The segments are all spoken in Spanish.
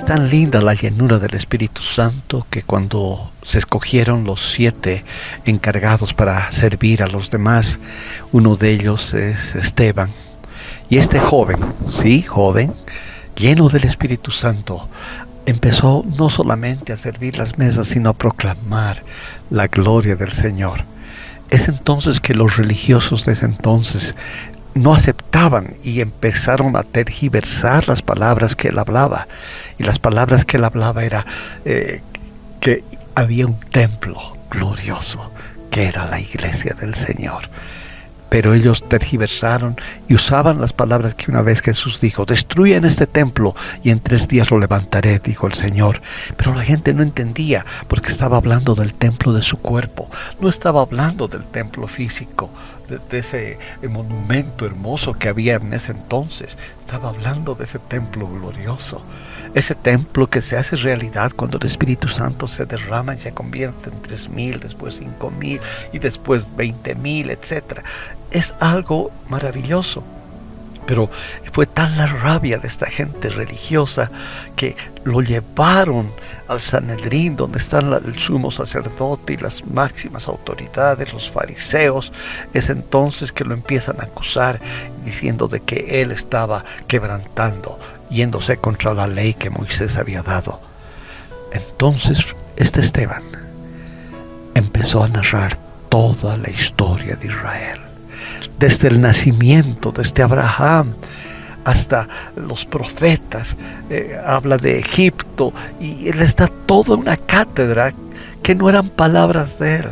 tan linda la llenura del Espíritu Santo que cuando se escogieron los 7 encargados para servir a los demás, uno de ellos es Esteban. Y este joven, sí, joven, lleno del Espíritu Santo, empezó no solamente a servir las mesas, sino a proclamar la gloria del Señor. Es entonces que los religiosos de ese entonces no aceptaban y empezaron a tergiversar las palabras que él hablaba. Y las palabras que él hablaba era que había un templo glorioso, que era la iglesia del Señor. Pero ellos tergiversaron y usaban las palabras que una vez Jesús dijo: destruyan este templo y en 3 días lo levantaré, dijo el Señor. Pero la gente no entendía, porque estaba hablando del templo de su cuerpo, no estaba hablando del templo físico, de ese monumento hermoso que había en ese entonces. Estaba hablando de ese templo glorioso, ese templo que se hace realidad cuando el Espíritu Santo se derrama y se convierte en 3,000, después 5,000 y después 20,000, etc. Es algo maravilloso. Pero fue tal la rabia de esta gente religiosa que lo llevaron al Sanedrín, donde están el sumo sacerdote y las máximas autoridades, los fariseos. Es entonces que lo empiezan a acusar, diciendo de que él estaba quebrantando, yéndose contra la ley que Moisés había dado. Entonces este Esteban empezó a narrar toda la historia de Israel, desde el nacimiento, desde Abraham hasta los profetas. Habla de Egipto y él está toda una cátedra que no eran palabras de él,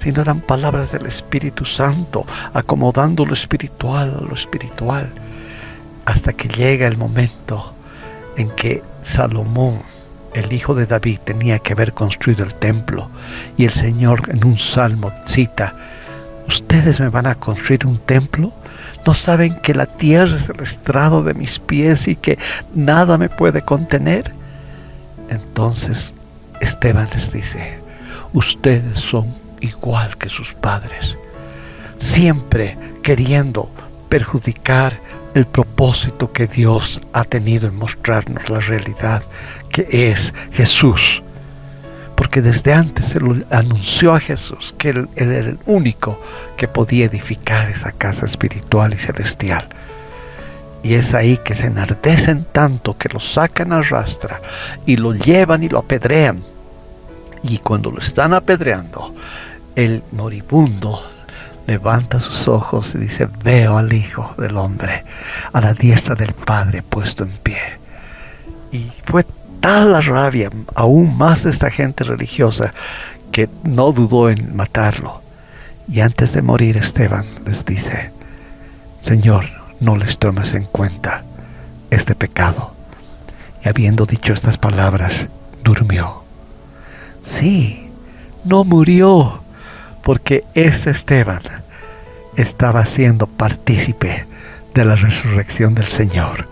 sino eran palabras del Espíritu Santo, acomodando lo espiritual a lo espiritual, hasta que llega el momento en que Salomón, el hijo de David, tenía que haber construido el templo, y el Señor en un salmo cita: ¿ustedes me van a construir un templo? ¿No saben que la tierra es el estrado de mis pies y que nada me puede contener? Entonces Esteban les dice: ustedes son igual que sus padres, siempre queriendo perjudicar el propósito que Dios ha tenido en mostrarnos la realidad que es Jesús. Porque desde antes se lo anunció a Jesús que él era el único que podía edificar esa casa espiritual y celestial. Y es ahí que se enardecen tanto que lo sacan a rastra y lo llevan y lo apedrean. Y cuando lo están apedreando, el moribundo levanta sus ojos y dice: veo al Hijo del Hombre a la diestra del Padre puesto en pie. Y fue tal la rabia, aún más de esta gente religiosa, que no dudó en matarlo. Y antes de morir, Esteban les dice: Señor, no les tomes en cuenta este pecado. Y habiendo dicho estas palabras, durmió. Sí, no murió, porque este Esteban estaba siendo partícipe de la resurrección del Señor.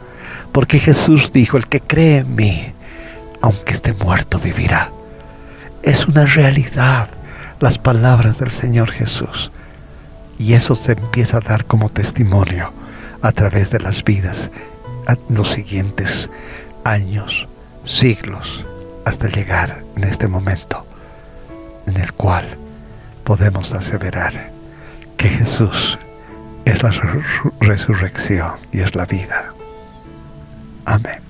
Porque Jesús dijo: el que cree en mí, aunque esté muerto, vivirá. Es una realidad las palabras del Señor Jesús. Y eso se empieza a dar como testimonio a través de las vidas, a los siguientes años, siglos, hasta llegar en este momento en el cual podemos aseverar que Jesús es la resurrección y es la vida. Amén.